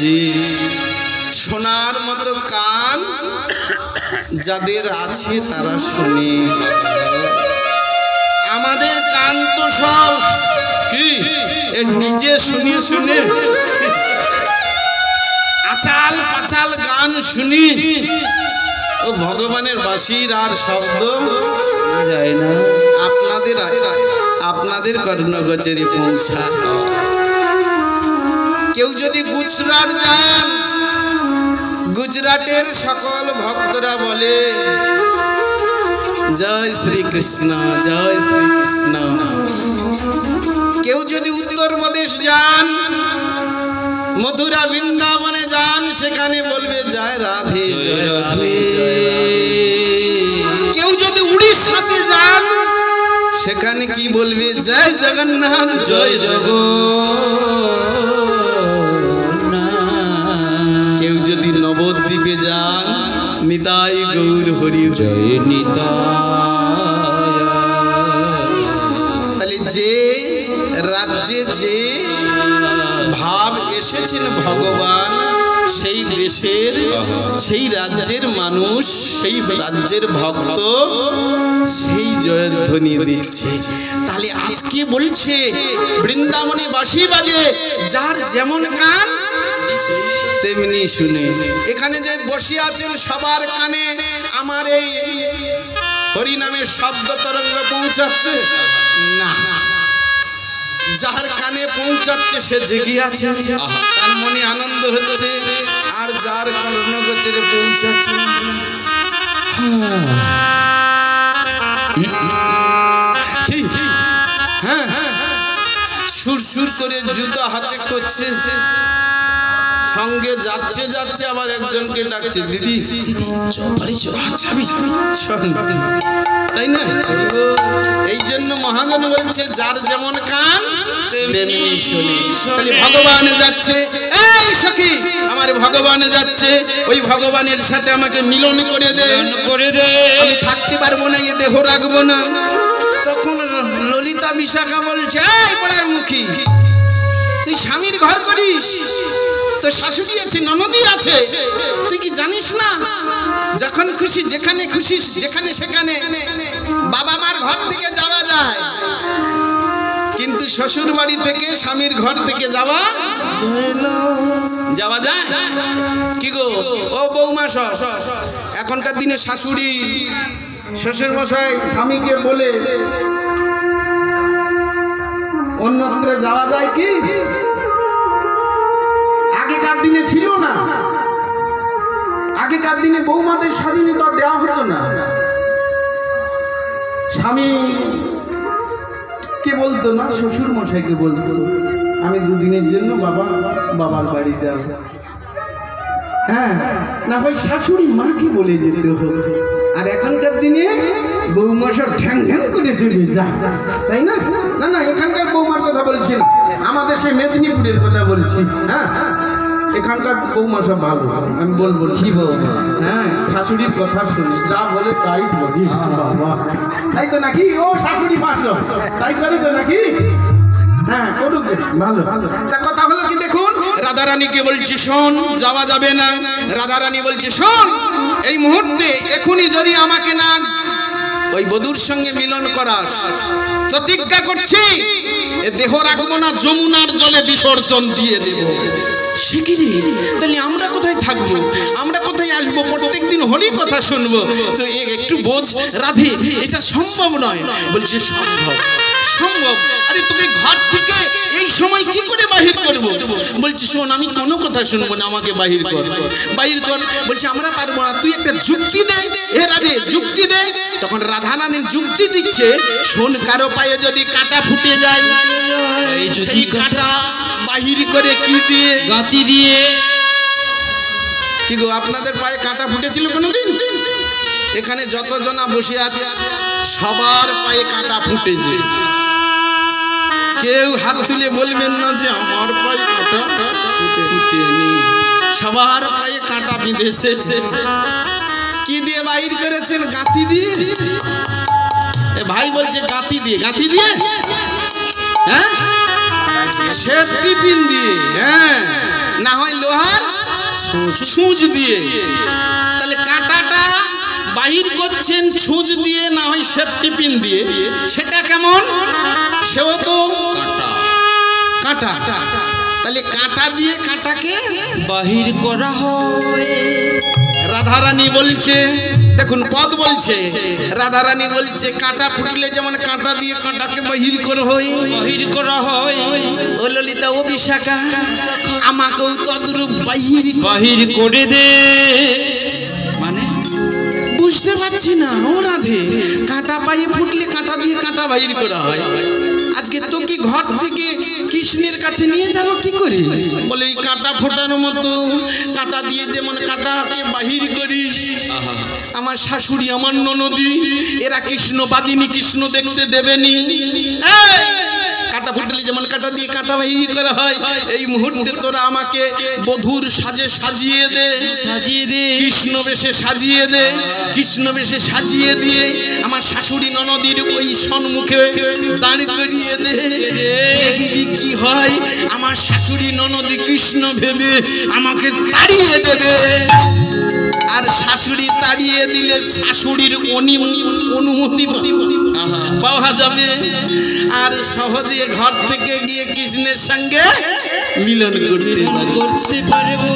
বাজে, শোনার মতো কান যাদের আছে তারা শোনে। আমাদের কান তো সব কি নিজে শুনে শুনে আচাল পাচাল গান শুনি, ও ভগবানের বাঁশির আর শব্দ যায় না আপনাদের কর্ণগোচরে পৌঁছা। কেউ যদি গুজরাট যান, গুজরাটের সকল ভক্তরা বলে জয় শ্রীকৃষ্ণ, জয় শ্রীকৃষ্ণ। কেউ যদি উত্তরপ্রদেশ যান, মথুরা বৃন্দাবনে যান, সেখানে বলবে জয় রাধে, জয় রাধে। কেউ যদি উড়িষ্যাতে যান, সেখানে কি বলবে জয় জগন্নাথ, জয় জগন্নাথ। কেউ যদি নবদ্বীপে যান, নিতাই গৌর হরি, জয় নিতাই। তাহলে যে রাজ্যে যে ভাব এসেছেন ভগবান, সেই দেশের সেই রাজ্যের মানুষ, সেই রাজ্যের ভক্ত সেই জয়ধ্বনি দিচ্ছে। তাহলে আজকে বলছে বৃন্দাবনে বাঁশি বাজে, যার যেমন কান তেমনি শুনে। এখানে যে বসে আছেন সবার কানে আমার এই হরিনামের শব্দ তরঙ্গ পৌঁছাচ্ছে না? যার কানে পৌঁছাচ্ছে সে জেগে আছে, তার মনে আনন্দ হচ্ছে। আর যার কর্ণগোচরে পৌঁছাচ্ছে সুর সুর করে জুতো হাতে করছে, সঙ্গে যাচ্ছে যাচ্ছে আবার একজনকে ডাকছে, দিদি তাই না? এই জন্য মহাজন বলছে যার যেমন কান তেমনি শুনে। তাহলে ভগবানে যাচ্ছে, এই সখী আমার ভগবানে যাচ্ছে, ওই ভগবানের সাথে আমাকে মিলন করে দে, আমি থাকতে পারবো না, এ দেহ রাখবো না। তখন ললিতা বিশাখা বলছে, এই পড়ার মুখী, তুই স্বামীর ঘর করিস, তোর শাশুড়ি আছে, ননদি আছে, তুই কি জানিস না যখন খুশি যেখানে খুশি যেখানে সেখানে বাবা মার ঘর থেকে যাওয়া যায়, কিন্তু শ্বশুর বাড়ি থেকে স্বামীর ঘর থেকে যাওয়া যায় কি গো? ও বৌমা, এখনকার দিনে শাশুড়ি শ্বশুর মশাই স্বামীকে বলে অন্যত্র যাওয়া যায় কি? আগেকার দিনে ছিল না, আগেকার দিনে বৌমাদের স্বাধীনতা দেওয়া হতো না। স্বামী কে বলতো না, শ্বশুর মশাইকে বলতো আমি দুদিনের জন্য বাবার বাড়ি যাব। হ্যাঁ, না ভাই শাশুড়ি মাকে বলে যেতে হতো। আর এখনকার দিনে বৌমা সব ঠ্যাং ঠ্যাং করে চলে যায়, তাই না? না না, এখানকার বৌমার কথা বলছি না, আমাদের সেই মেদিনীপুরের কথা বলছি। হ্যাঁ, এখানকার বৌমা সব ভালো, আমি বলবো কি বৌমা। হ্যাঁ, শাশুড়ির কথা শুনি, যা বলে তাই বলি। তাই তো নাকি? ও শাশুড়ি মা তাই করে তো নাকি? হ্যাঁ, করুক, ভালো ভালো। কথা হলো কি দেখুন, রাধারানীকে বলছি শোন, যাওয়া যাবে না। রাধারানী বলছে শোন, এই মুহূর্তে এখনই যদি আমাকে না ওই বধূর সঙ্গে মিলন করাস, প্রতিজ্ঞা করছি এ দেহ রাখবো না, যমুনার জলে বিসর্জন দিয়ে দেব। সে কি রে? তাহলে আমরা কোথায় থাকবো, আমরা কোথায় আসবো, প্রত্যেকদিন হরি কথা শুনবো? তো একটু বোঝ রাধে, এটা সম্ভব নয়। বলছে সম্ভব, সম্ভব। আরে তোকে ঘর থেকে এই সময় কি করে বাহির করব? বলছি শোন, আমি কোনো কথা শুনবো না, আমাকে বাহির কর, বাহির কর। বলছে আমরা পারবো না, তুই একটা যুক্তি দে। হে রাধে, যুক্তি দে। তখন রাধারানী যুক্তি দিচ্ছে, শোন, কারো পায়ে যদি কাঁটা ফুটে যায়, সেই কাঁটা বাহির করে কি দিয়ে? গাঁতি দিয়ে। কি গো, আপনাদের পায়ে কাঁটা ফুটেছিল কোনোদিন? এখানে যত জনা বসে আছে সবার পায়ে কাঁটা ফুটেছে। কেউ হাত তুলে বলবেন না যে আমার পায়ে কাঁটা ফুটেনি। সবার পায়ে কাঁটা বিঁধেছে। কি দিয়ে বাহির করেছেন? গাঁতি দিয়ে। ভাই বলছে গাঁতি দিয়ে। গাঁতি দিয়ে? হ্যাঁ, সেফটি পিন দিয়ে। হ্যাঁ, না হয় লোহার ছুঁচ দিয়ে। তাহলে কাঁটাটা বাহির করছেন ছুঁচ দিয়ে, না হয় সেফটি পিন দিয়ে। সেটা কেমন? সেও তো কাঁটা। তাহলে কাঁটা দিয়ে কাঁটাকে বাহির করা হয়। রাধারানী বলছে, দেখুন পদ বলছে, রাধারানী বলছে কাঁটা ফুটলে যেমন কাঁটা দিয়ে কাঁটাকে বাহির করা হয়, বাহির করা হয়। ও ললিতা, ও বিশাখা, আমাকেও তদ্রূপ বাহির করে দে। মানে বুঝতে পারছি না। ও রাধে, কাঁটা পায়ে ফুটলে কাঁটা দিয়ে কাঁটা বাহির করা হয়। আজকে তো কি ঘর থেকে কৃষ্ণের কাছে নিয়ে যাব কি করে? বলে এই কাঁটা ফোটানোর মতো কাঁটা দিয়ে যেমন কাঁটাকে বাহির করিস। আমার শাশুড়ি, আমার ননদি, এরা কৃষ্ণবাদিনী, কৃষ্ণ দেখতে দেবেনি। কাঁটা ফুটলে যেমন কাঁটা দিয়ে কাঁটা বাহির করা হয়, এই মুহূর্তে তোরা আমাকে বধূর সাজে সাজিয়ে দে, সাজিয়ে দে, কৃষ্ণ বেশে সাজিয়ে দে। কৃষ্ণ বেশে সাজিয়ে দিয়ে আমার শাশুড়ি ননদির ওই সম্মুখে দাঁড় করিয়ে দে। দেখবি কি হয়, আমার শাশুড়ি ননদি কৃষ্ণ ভেবে আমাকে তাড়িয়ে দেবে। আর শাশুড়ি তাড়িয়ে দিলে শাশুড়ির অনুমতি পাওয়া যাবে, আর সহজে ঘর থেকে গিয়ে কৃষ্ণের সঙ্গে মিলন করতে পারবো।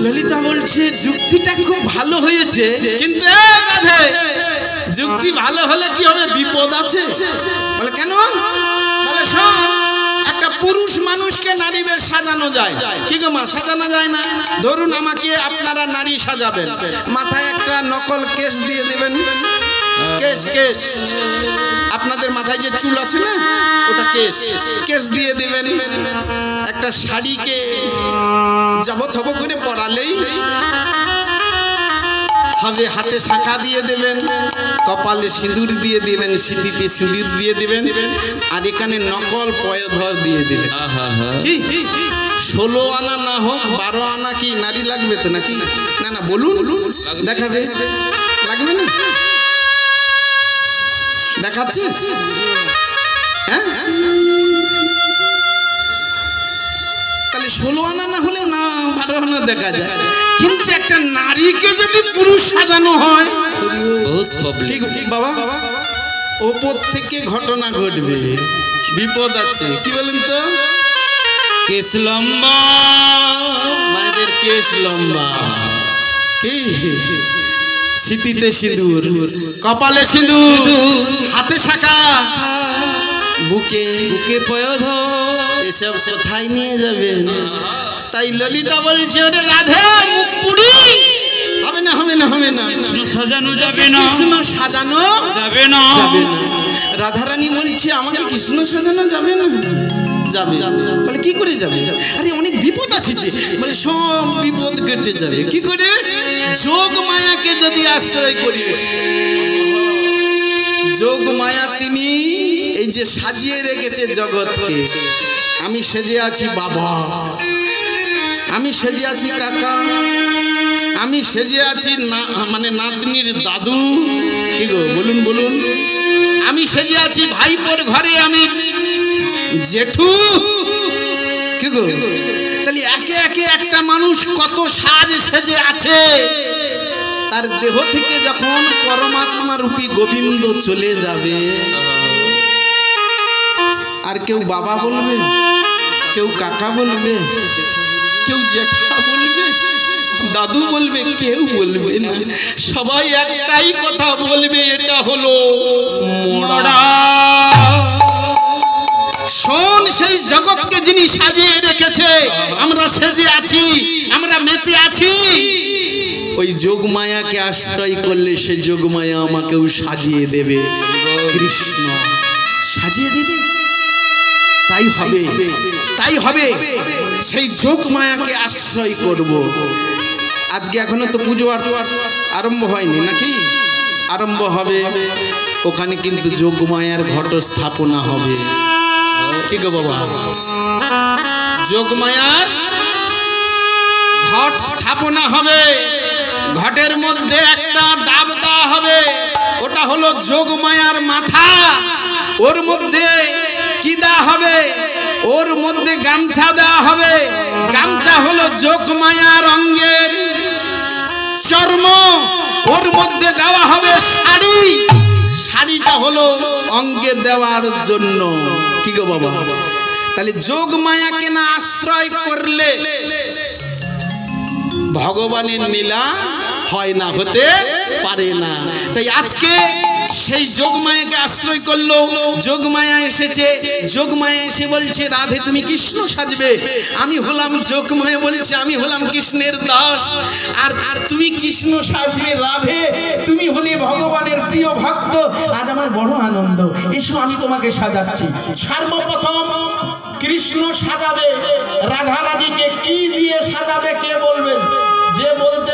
ললিতা বলছে যুক্তিটা খুব ভালো হয়েছে, কিন্তু রাধে, যুক্তি ভালো হলে কি হবে? বিপদ আছে। বলে কেন? বলে শোন, একটা পুরুষ মানুষকে নারী বেশ সাজানো যায়, কি গো মা, সাজানো যায় না? ধরুন আমাকে আপনারা নারী সাজাবেন, মাথায় একটা নকল কেশ দিয়ে দেবেন। কেশ আপনাদের মাথায় যে চুল আছে না, ওটা কেশ দিয়ে দিবেন। একটা শাড়িকে জবথব করে পরালেই হবে। হাতে শাখা দিয়ে দেবেন, কপালে সিঁদুর দিয়ে দিবেন, সিঁথিতে সিঁদুর দিয়ে দিবেন, আর এখানে নকল পয়ধর দিয়ে দিবেন। কি 16 আনা না হোক 12 আনা কি নারী লাগবে তো নাকি? না না, বলুন, দেখাবে, লাগবে না? দেখাচ্ছে? হ্যাঁ, তাহলে 16 আনা না হলেও না 12 আনা দেখা যায়। কিন্তু একটা নারীকে যদি পুরুষ সাজানো হয়, ঠিক বাবা, ওপর থেকে ঘটনা ঘটবে, বিপদ আছে। কি বলেন তো? কেশ লম্বা, মায়েদের কেশ লম্বা, কি সিঁথিতে সিঁদুর, কপালে সিঁদুর, হাতে শাখা, বুকে পয়ধর, এসব কোথায় নিয়ে যাবেন? তাই ললিতা বলছে, ওরে রাধে, মুখ পুরি হবে না, হবে না, সাজানো যাবে না, কৃষ্ণ সাজানো যাবে না। রাধারানী বলছে, আমাকে কৃষ্ণ সাজানো যাবে না? যাবে। বলে কি করে যাবে? আরে অনেক বিপদ আছে যে। বলে সব বিপদ কেটে যাবে। কি করে? যোগ মায়াকে যদি আশ্রয় করি। যোগ মায়া তিনি এই যে সাজিয়ে রেখেছে জগৎকে। আমি সেজে আছি বাবা, আমি সেজে আছি কাকা, আমি সেজে আছি মানে নাতনির দাদু। কি গো, বলুন। আমি সেজে আছি ভাইপোর ঘরে আমি জেঠু। কি গো, তাহলে একে একে একটা মানুষ কত সাজ সেজে আছে। তার দেহ থেকে যখন পরমাত্মা রূপী গোবিন্দ চলে যাবে, আর কেউ বাবা বলবে, কেউ কাকা বলবে, কেউ জেঠা বলবে, দাদু বলবে, কেউ বলবে না। সবাই একটাই কথা বলবে, এটা হলো মোড়া। শোন, সেই জগৎকে যিনি সাজিয়ে রেখেছে, আমরা সেজে আছি, আমরা মেতে আছি। ওই যোগমায়াকে আশ্রয় করলে সে যোগমায়া আমাকেও সাজিয়ে দেবে, কৃষ্ণ সাজিয়ে দেবে। তাই হবে, সেই যোগমায়াকে আশ্রয় করব। আজকে এখনো তো পুজো আরম্ভ হয়নি নাকি? আরম্ভ হবে। ওখানে কিন্তু যোগমায়ার ঘট স্থাপনা হবে। কি গো বাবা, যোগমায়ার ঘট স্থাপনা হবে। ঘটের মধ্যে একটা ডাব দেওয়া হবে, ওটা হলো যোগমায়ার মাথা। ওর মধ্যে কি দেওয়া হবে? ওর মধ্যে গামছা দেওয়া হবে। গামছা হলো যোগমায়ার অঙ্গের চর্ম। ওর মধ্যে দেওয়া হবে শাড়ি। শাড়িটা হলো অঙ্গে দেওয়ার জন্য। কি গো বাবা, তাহলে যোগমায়াকে না আশ্রয় করলে ভগবানের লীলা হয় না, হতে পারে না। তাই আজকে সেই যোগমায়াকে আশ্রয় করলো। যোগমায়া এসেছে, যোগমায়া এসে বলছে রাধে তুমি কৃষ্ণ সাজবে। আমি হলাম যোগমায়া, বলছে আমি হলাম কৃষ্ণের দাস, আর তুমি কৃষ্ণ সাজবে রাধে, তুমি হলে ভগবানের প্রিয় ভক্ত। আজ আমার বড় আনন্দ, এসো আমি তোমাকে সাজাচ্ছি। সর্বপ্রথম কৃষ্ণ সাজাবে রাধারানীকে। কি দিয়ে সাজাবে কে বলবেন? যে বলতে